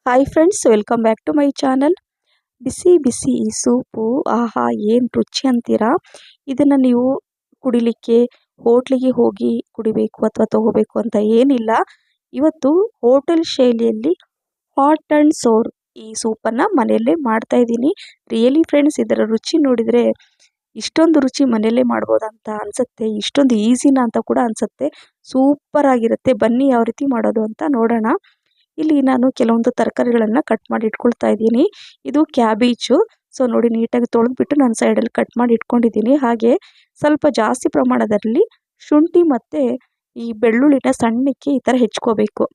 Hi friends, welcome back to my channel. ಬಿಸಿ ಬಿಸಿ ಈ ಸೂಪು ಆಹಾ ಏನು ರುಚಿ ಅಂತೀರಾ. ಇದನ್ನು ನೀವು ಕುಡಿಲಿಕ್ಕೆ ಹೋಟ್ಲಿಗೆ ಹೋಗಿ ಕುಡಿಬೇಕು ಅಥವಾ ತಗೋಬೇಕು ಅಂತ ಏನಿಲ್ಲ. ಇವತ್ತು ಹೋಟೆಲ್ ಶೈಲಿಯಲ್ಲಿ ಹಾಟ್ ಆ್ಯಂಡ್ ಸೋರ್ ಈ ಸೂಪನ್ನು ಮನೆಯಲ್ಲೇ ಮಾಡ್ತಾ ಇದ್ದೀನಿ. ರಿಯಲಿ ಫ್ರೆಂಡ್ಸ್, ಇದರ ರುಚಿ ನೋಡಿದರೆ ಇಷ್ಟೊಂದು ರುಚಿ ಮನೆಯಲ್ಲೇ ಮಾಡ್ಬೋದಂತ ಅನಿಸುತ್ತೆ. ಇಷ್ಟೊಂದು ಈಸಿನಾ ಅಂತ ಕೂಡ ಅನಿಸುತ್ತೆ. ಸೂಪರ್ ಆಗಿರುತ್ತೆ. ಬನ್ನಿ ಯಾವ ರೀತಿ ಮಾಡೋದು ಅಂತ ನೋಡೋಣ. ಇಲ್ಲಿ ನಾನು ಕೆಲವೊಂದು ತರಕಾರಿಗಳನ್ನು ಕಟ್ ಮಾಡಿ ಇಟ್ಕೊಳ್ತಾ ಇದ್ದೀನಿ. ಇದು ಕ್ಯಾಬೇಜು. ಸೊ ನೋಡಿ, ನೀಟಾಗಿ ತೊಳೆದ್ಬಿಟ್ಟು ನಾನು ಸೈಡಲ್ಲಿ ಕಟ್ ಮಾಡಿ ಇಟ್ಕೊಂಡಿದ್ದೀನಿ. ಹಾಗೆ ಸ್ವಲ್ಪ ಜಾಸ್ತಿ ಪ್ರಮಾಣದಲ್ಲಿ ಶುಂಠಿ ಮತ್ತು ಈ ಬೆಳ್ಳುಳ್ಳಿನ ಸಣ್ಣಕ್ಕೆ ಈ ಥರ ಹೆಚ್ಕೋಬೇಕು.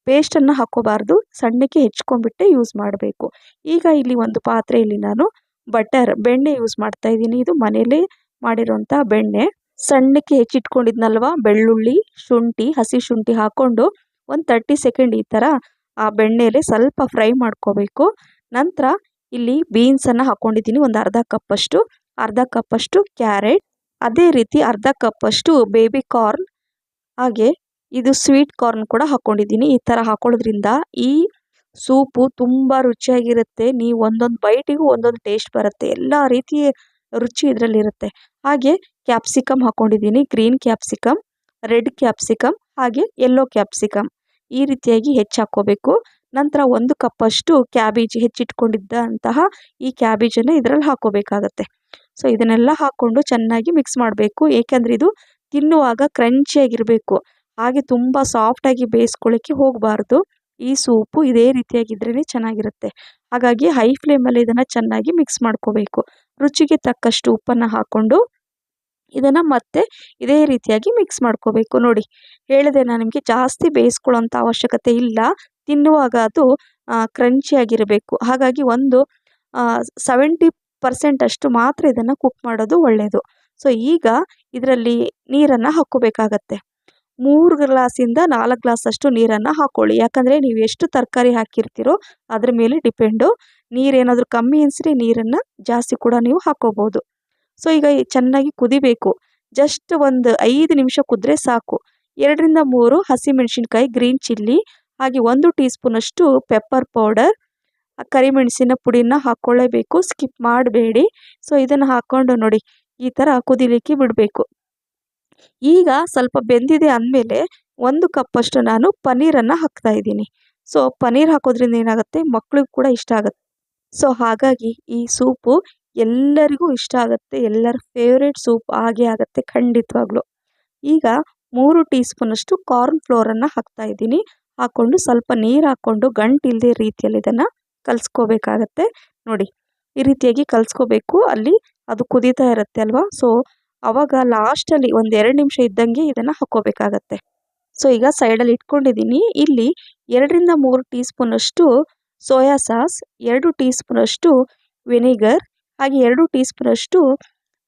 ಪೇಸ್ಟನ್ನು ಹಾಕೋಬಾರ್ದು, ಸಣ್ಣಕ್ಕೆ ಹೆಚ್ಕೊಂಡ್ಬಿಟ್ಟೆ ಯೂಸ್ ಮಾಡಬೇಕು. ಈಗ ಇಲ್ಲಿ ಒಂದು ಪಾತ್ರೆಯಲ್ಲಿ ನಾನು ಬೆಣ್ಣೆ ಯೂಸ್ ಮಾಡ್ತಾ ಇದ್ದೀನಿ. ಇದು ಮನೆಯಲ್ಲೇ ಮಾಡಿರೋಂಥ ಬೆಣ್ಣೆ. ಸಣ್ಣಕ್ಕೆ ಹೆಚ್ಚಿಟ್ಕೊಂಡಿದ್ನಲ್ವ ಬೆಳ್ಳುಳ್ಳಿ, ಶುಂಠಿ, ಹಸಿ ಶುಂಠಿ ಹಾಕ್ಕೊಂಡು ಒಂದು 30 ಸೆಕೆಂಡ್ ಈ ಥರ ಆ ಬೆಣ್ಣೆಯಲ್ಲಿ ಸ್ವಲ್ಪ ಫ್ರೈ ಮಾಡ್ಕೋಬೇಕು. ನಂತರ ಇಲ್ಲಿ ಬೀನ್ಸನ್ನು ಹಾಕ್ಕೊಂಡಿದ್ದೀನಿ, ಒಂದು ಅರ್ಧ ಕಪ್ಪಷ್ಟು ಕ್ಯಾರೆಟ್, ಅದೇ ರೀತಿ ಅರ್ಧ ಕಪ್ಪಷ್ಟು ಬೇಬಿ ಕಾರ್ನ್, ಹಾಗೆ ಇದು ಸ್ವೀಟ್ ಕಾರ್ನ್ ಕೂಡ ಹಾಕ್ಕೊಂಡಿದ್ದೀನಿ. ಈ ಥರ ಹಾಕೊಳ್ಳೋದ್ರಿಂದ ಈ ಸೂಪು ತುಂಬ ರುಚಿಯಾಗಿರುತ್ತೆ. ನೀವು ಒಂದೊಂದು ಬೈಟಿಗೂ ಒಂದೊಂದು ಟೇಸ್ಟ್ ಬರುತ್ತೆ. ಎಲ್ಲ ರೀತಿಯ ರುಚಿ ಇದರಲ್ಲಿರುತ್ತೆ. ಹಾಗೆ ಕ್ಯಾಪ್ಸಿಕಮ್ ಹಾಕ್ಕೊಂಡಿದ್ದೀನಿ, ಗ್ರೀನ್ ಕ್ಯಾಪ್ಸಿಕಮ್, ರೆಡ್ ಕ್ಯಾಪ್ಸಿಕಮ್, ಹಾಗೆ ಯೆಲ್ಲೋ ಕ್ಯಾಪ್ಸಿಕಮ್. ಈ ರೀತಿಯಾಗಿ ಹಾಕ್ಕೋಬೇಕು. ನಂತರ 1 ಕಪ್ಪಷ್ಟು ಕ್ಯಾಬೇಜ್ ಹೆಚ್ಚಿಟ್ಕೊಂಡಿದ್ದಂತಹ ಈ ಕ್ಯಾಬೇಜನ್ನು ಇದರಲ್ಲಿ ಹಾಕ್ಕೋಬೇಕಾಗತ್ತೆ. ಸೊ ಇದನ್ನೆಲ್ಲ ಹಾಕ್ಕೊಂಡು ಚೆನ್ನಾಗಿ ಮಿಕ್ಸ್ ಮಾಡಬೇಕು. ಏಕೆಂದರೆ ಇದು ತಿನ್ನುವಾಗ ಕ್ರಂಚಿಯಾಗಿರಬೇಕು. ಹಾಗೆ ತುಂಬ ಸಾಫ್ಟಾಗಿ ಬೇಯಿಸ್ಕೊಳ್ಳೋಕ್ಕೆ ಹೋಗಬಾರ್ದು. ಈ ಸೂಪು ಇದೇ ರೀತಿಯಾಗಿದ್ರೇ ಚೆನ್ನಾಗಿರುತ್ತೆ. ಹಾಗಾಗಿ ಹೈ ಫ್ಲೇಮಲ್ಲಿ ಇದನ್ನು ಚೆನ್ನಾಗಿ ಮಿಕ್ಸ್ ಮಾಡ್ಕೋಬೇಕು. ರುಚಿಗೆ ತಕ್ಕಷ್ಟು ಉಪ್ಪನ್ನು ಹಾಕ್ಕೊಂಡು ಇದನ್ನು ಮತ್ತೆ ಇದೇ ರೀತಿಯಾಗಿ ಮಿಕ್ಸ್ ಮಾಡ್ಕೋಬೇಕು. ನೋಡಿ, ಹೇಳಿದೆ ನಾನು ನಿಮಗೆ, ಜಾಸ್ತಿ ಬೇಯಿಸ್ಕೊಳ್ಳೋಂಥ ಅವಶ್ಯಕತೆ ಇಲ್ಲ. ತಿನ್ನುವಾಗ ಅದು ಕ್ರಂಚಿಯಾಗಿರಬೇಕು. ಹಾಗಾಗಿ ಒಂದು 70% ಅಷ್ಟು ಮಾತ್ರ ಇದನ್ನು ಕುಕ್ ಮಾಡೋದು ಒಳ್ಳೆಯದು. ಸೊ ಈಗ ಇದರಲ್ಲಿ ನೀರನ್ನು ಹಾಕ್ಕೋಬೇಕಾಗತ್ತೆ. 3 ಗ್ಲಾಸಿಂದ 4 ಗ್ಲಾಸಷ್ಟು ನೀರನ್ನು ಹಾಕ್ಕೊಳ್ಳಿ. ಯಾಕಂದರೆ ನೀವು ಎಷ್ಟು ತರಕಾರಿ ಹಾಕಿರ್ತೀರೋ ಅದ್ರ ಮೇಲೆ ಡಿಪೆಂಡು. ನೀರೇನಾದರೂ ಕಮ್ಮಿ ಅನಿಸಿದ್ರೆ ನೀರನ್ನು ಜಾಸ್ತಿ ಕೂಡ ನೀವು ಹಾಕ್ಕೋಬೋದು. ಸೊ ಈಗ ಚೆನ್ನಾಗಿ ಕುದಿಬೇಕು. ಜಸ್ಟ್ ಒಂದು 5 ನಿಮಿಷ ಕುದ್ರೆ ಸಾಕು. 2 ರಿಂದ 3 ಹಸಿಮೆಣಸಿನ್ಕಾಯಿ, ಗ್ರೀನ್ ಚಿಲ್ಲಿ, ಹಾಗೆ 1 ಟೀ ಸ್ಪೂನಷ್ಟು ಪೆಪ್ಪರ್ ಪೌಡರ್, ಕರಿಮೆಣಸಿನ ಪುಡಿನ ಹಾಕ್ಕೊಳ್ಳೇಬೇಕು, ಸ್ಕಿಪ್ ಮಾಡಬೇಡಿ. ಸೊ ಇದನ್ನು ಹಾಕ್ಕೊಂಡು ನೋಡಿ, ಈ ಥರ ಕುದಿಲಿಕ್ಕೆ ಬಿಡಬೇಕು. ಈಗ ಸ್ವಲ್ಪ ಬೆಂದಿದೆ ಅಂದಮೇಲೆ 1 ಕಪ್ಪಷ್ಟು ನಾನು ಪನ್ನೀರನ್ನು ಹಾಕ್ತಾ ಇದ್ದೀನಿ. ಸೊ ಪನ್ನೀರ್ ಹಾಕೋದ್ರಿಂದ ಏನಾಗುತ್ತೆ, ಮಕ್ಕಳಿಗೂ ಕೂಡ ಇಷ್ಟ ಆಗುತ್ತೆ. ಸೊ ಹಾಗಾಗಿ ಈ ಸೂಪು ಎಲ್ಲರಿಗೂ ಇಷ್ಟ ಆಗುತ್ತೆ. ಎಲ್ಲರ ಫೇವ್ರೇಟ್ ಸೂಪ್ ಆಗೇ ಆಗುತ್ತೆ ಖಂಡಿತವಾಗ್ಲೂ. ಈಗ 3 ಟೀ ಸ್ಪೂನಷ್ಟು ಕಾರ್ನ್ ಫ್ಲೋರನ್ನು ಹಾಕ್ತಾ ಇದ್ದೀನಿ. ಹಾಕ್ಕೊಂಡು ಸ್ವಲ್ಪ ನೀರು ಹಾಕ್ಕೊಂಡು ಗಂಟಿಲ್ಲದೆ ರೀತಿಯಲ್ಲಿ ಇದನ್ನು ಕಲಿಸ್ಕೋಬೇಕಾಗತ್ತೆ. ನೋಡಿ, ಈ ರೀತಿಯಾಗಿ ಕಲಿಸ್ಕೋಬೇಕು. ಅಲ್ಲಿ ಅದು ಕುದೀತಾ ಇರುತ್ತೆ ಅಲ್ವಾ. ಸೊ ಆವಾಗ ಲಾಸ್ಟಲ್ಲಿ ಒಂದು 2 ನಿಮಿಷ ಇದ್ದಂಗೆ ಇದನ್ನು ಹಾಕ್ಕೋಬೇಕಾಗತ್ತೆ. ಸೊ ಈಗ ಸೈಡಲ್ಲಿ ಇಟ್ಕೊಂಡಿದ್ದೀನಿ. ಇಲ್ಲಿ 2 ರಿಂದ 3 ಟೀ ಸ್ಪೂನಷ್ಟು ಸೋಯಾ ಸಾಸ್, 2 ಟೀ ಸ್ಪೂನಷ್ಟು ವಿನೆಗರ್, ಹಾಗೆ 2 ಟೀ ಸ್ಪೂನಷ್ಟು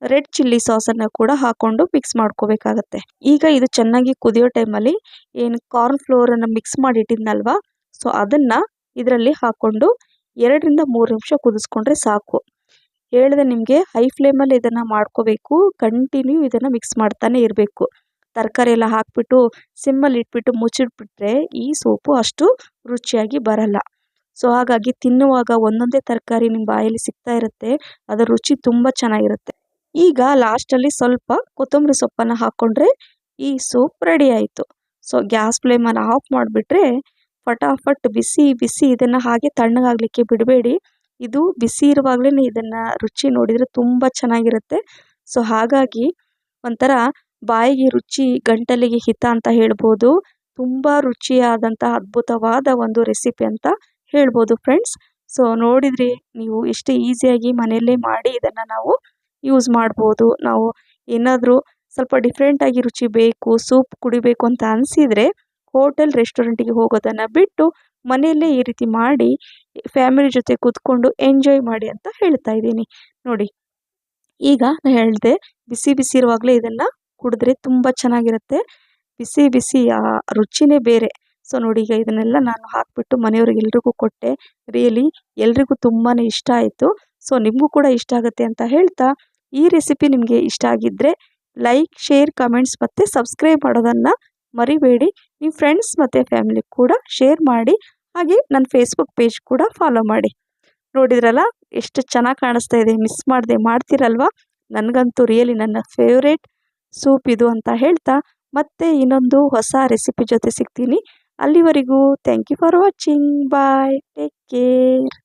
ರೆಡ್ ಚಿಲ್ಲಿ ಸಾಸನ್ನು ಕೂಡ ಹಾಕ್ಕೊಂಡು ಮಿಕ್ಸ್ ಮಾಡ್ಕೋಬೇಕಾಗತ್ತೆ. ಈಗ ಇದು ಚೆನ್ನಾಗಿ ಕುದಿಯೋ ಟೈಮಲ್ಲಿ ಏನು ಕಾರ್ನ್ ಫ್ಲೋರನ್ನು ಮಿಕ್ಸ್ ಮಾಡಿ ಇಟ್ಟಿದ್ನಲ್ವಾ, ಸೊ ಅದನ್ನು ಇದರಲ್ಲಿ ಹಾಕ್ಕೊಂಡು 2 ರಿಂದ 3 ನಿಮಿಷ ಕುದಿಸ್ಕೊಂಡ್ರೆ ಸಾಕು. ಹೇಳಿದೆ ನಿಮಗೆ, ಹೈ ಫ್ಲೇಮಲ್ಲಿ ಇದನ್ನು ಮಾಡ್ಕೋಬೇಕು. ಕಂಟಿನ್ಯೂ ಇದನ್ನು ಮಿಕ್ಸ್ ಮಾಡ್ತಾನೆ ಇರಬೇಕು. ತರಕಾರಿ ಎಲ್ಲ ಹಾಕ್ಬಿಟ್ಟು ಸಿಮ್ಮಲ್ಲಿ ಇಟ್ಬಿಟ್ಟು ಮುಚ್ಚಿಟ್ಬಿಟ್ರೆ ಈ ಸೂಪು ಅಷ್ಟು ರುಚಿಯಾಗಿ ಬರಲ್ಲ. ಸೊ ಹಾಗಾಗಿ ತಿನ್ನುವಾಗ ಒಂದೊಂದೇ ತರಕಾರಿ ನಿಮ್ಮ ಬಾಯಲ್ಲಿ ಸಿಗ್ತಾ ಇರುತ್ತೆ. ಅದರ ರುಚಿ ತುಂಬ ಚೆನ್ನಾಗಿರುತ್ತೆ. ಈಗ ಲಾಸ್ಟಲ್ಲಿ ಸ್ವಲ್ಪ ಕೊತ್ತಂಬರಿ ಸೊಪ್ಪನ್ನು ಹಾಕ್ಕೊಂಡ್ರೆ ಈ ಸೂಪ್ ರೆಡಿ ಆಯಿತು. ಸೊ ಗ್ಯಾಸ್ ಫ್ಲೇಮನ್ನು ಆಫ್ ಮಾಡಿಬಿಟ್ರೆ ಫಟಾಫಟ್ ಬಿಸಿ ಬಿಸಿ ಇದನ್ನು ಹಾಗೆ ತಣ್ಣಗಾಗಲಿಕ್ಕೆ ಬಿಡಬೇಡಿ. ಇದು ಬಿಸಿ ಇರುವಾಗಲೇ ಇದನ್ನು ರುಚಿ ನೋಡಿದರೆ ತುಂಬ ಚೆನ್ನಾಗಿರುತ್ತೆ. ಸೊ ಹಾಗಾಗಿ ಒಂಥರ ಬಾಯಿಗೆ ರುಚಿ, ಗಂಟಲಿಗೆ ಹಿತ ಅಂತ ಹೇಳ್ಬೋದು. ತುಂಬ ರುಚಿಯಾದಂಥ ಅದ್ಭುತವಾದ ಒಂದು ರೆಸಿಪಿ ಅಂತ ಹೇಳ್ಬೋದು ಫ್ರೆಂಡ್ಸ್. ಸೊ ನೋಡಿದ್ರಿ ನೀವು, ಎಷ್ಟು ಈಸಿಯಾಗಿ ಮನೆಯಲ್ಲೇ ಮಾಡಿ ಇದನ್ನು ನಾವು ಯೂಸ್ ಮಾಡ್ಬೋದು. ನಾವು ಏನಾದರೂ ಸ್ವಲ್ಪ ಡಿಫ್ರೆಂಟಾಗಿ ರುಚಿ ಬೇಕು, ಸೂಪ್ ಕುಡಿಬೇಕು ಅಂತ ಅನಿಸಿದರೆ ಹೋಟೆಲ್ ರೆಸ್ಟೋರೆಂಟಿಗೆ ಹೋಗೋದನ್ನು ಬಿಟ್ಟು ಮನೆಯಲ್ಲೇ ಈ ರೀತಿ ಮಾಡಿ ಫ್ಯಾಮಿಲಿ ಜೊತೆ ಕೂತ್ಕೊಂಡು ಎಂಜಾಯ್ ಮಾಡಿ ಅಂತ ಹೇಳ್ತಾ ಇದ್ದೀನಿ. ನೋಡಿ, ಈಗ ನಾನು ಹೇಳಿದೆ, ಬಿಸಿ ಬಿಸಿ ಇರುವಾಗಲೇ ಇದನ್ನು ಕುಡಿದ್ರೆ ತುಂಬ ಚೆನ್ನಾಗಿರುತ್ತೆ. ಬಿಸಿ ಬಿಸಿ ಆ ರುಚಿನೇ ಬೇರೆ. ಸೊ ನೋಡಿ, ಈಗ ಇದನ್ನೆಲ್ಲ ನಾನು ಹಾಕಿಬಿಟ್ಟು ಮನೆಯವ್ರಿಗೆಲ್ರಿಗೂ ಕೊಟ್ಟೆ. ರಿಯಲಿ ಎಲ್ರಿಗೂ ತುಂಬಾ ಇಷ್ಟ ಆಯಿತು. ಸೊ ನಿಮಗೂ ಕೂಡ ಇಷ್ಟ ಆಗುತ್ತೆ ಅಂತ ಹೇಳ್ತಾ, ಈ ರೆಸಿಪಿ ನಿಮಗೆ ಇಷ್ಟ ಆಗಿದ್ದರೆ ಲೈಕ್, ಶೇರ್, ಕಮೆಂಟ್ಸ್ ಮತ್ತು ಸಬ್ಸ್ಕ್ರೈಬ್ ಮಾಡೋದನ್ನು ಮರಿಬೇಡಿ. ನಿಮ್ಮ ಫ್ರೆಂಡ್ಸ್ ಮತ್ತು ಫ್ಯಾಮಿಲಿ ಕೂಡ ಶೇರ್ ಮಾಡಿ. ಹಾಗೆ ನನ್ನ ಫೇಸ್ಬುಕ್ ಪೇಜ್ ಕೂಡ ಫಾಲೋ ಮಾಡಿ. ನೋಡಿದ್ರಲ್ಲ ಎಷ್ಟು ಚೆನ್ನಾಗಿ ಕಾಣಿಸ್ತಾ ಇದೆ, ಮಿಸ್ ಮಾಡದೆ ಮಾಡ್ತೀರಲ್ವ. ನನಗಂತೂ ರಿಯಲಿ ನನ್ನ ಫೇವ್ರೇಟ್ ಸೂಪ್ ಇದು ಅಂತ ಹೇಳ್ತಾ ಮತ್ತೆ ಇನ್ನೊಂದು ಹೊಸ ರೆಸಿಪಿ ಜೊತೆ ಸಿಗ್ತೀನಿ. ಅಲ್ಲಿವರೆಗೂ thank you for watching. Bye, take care.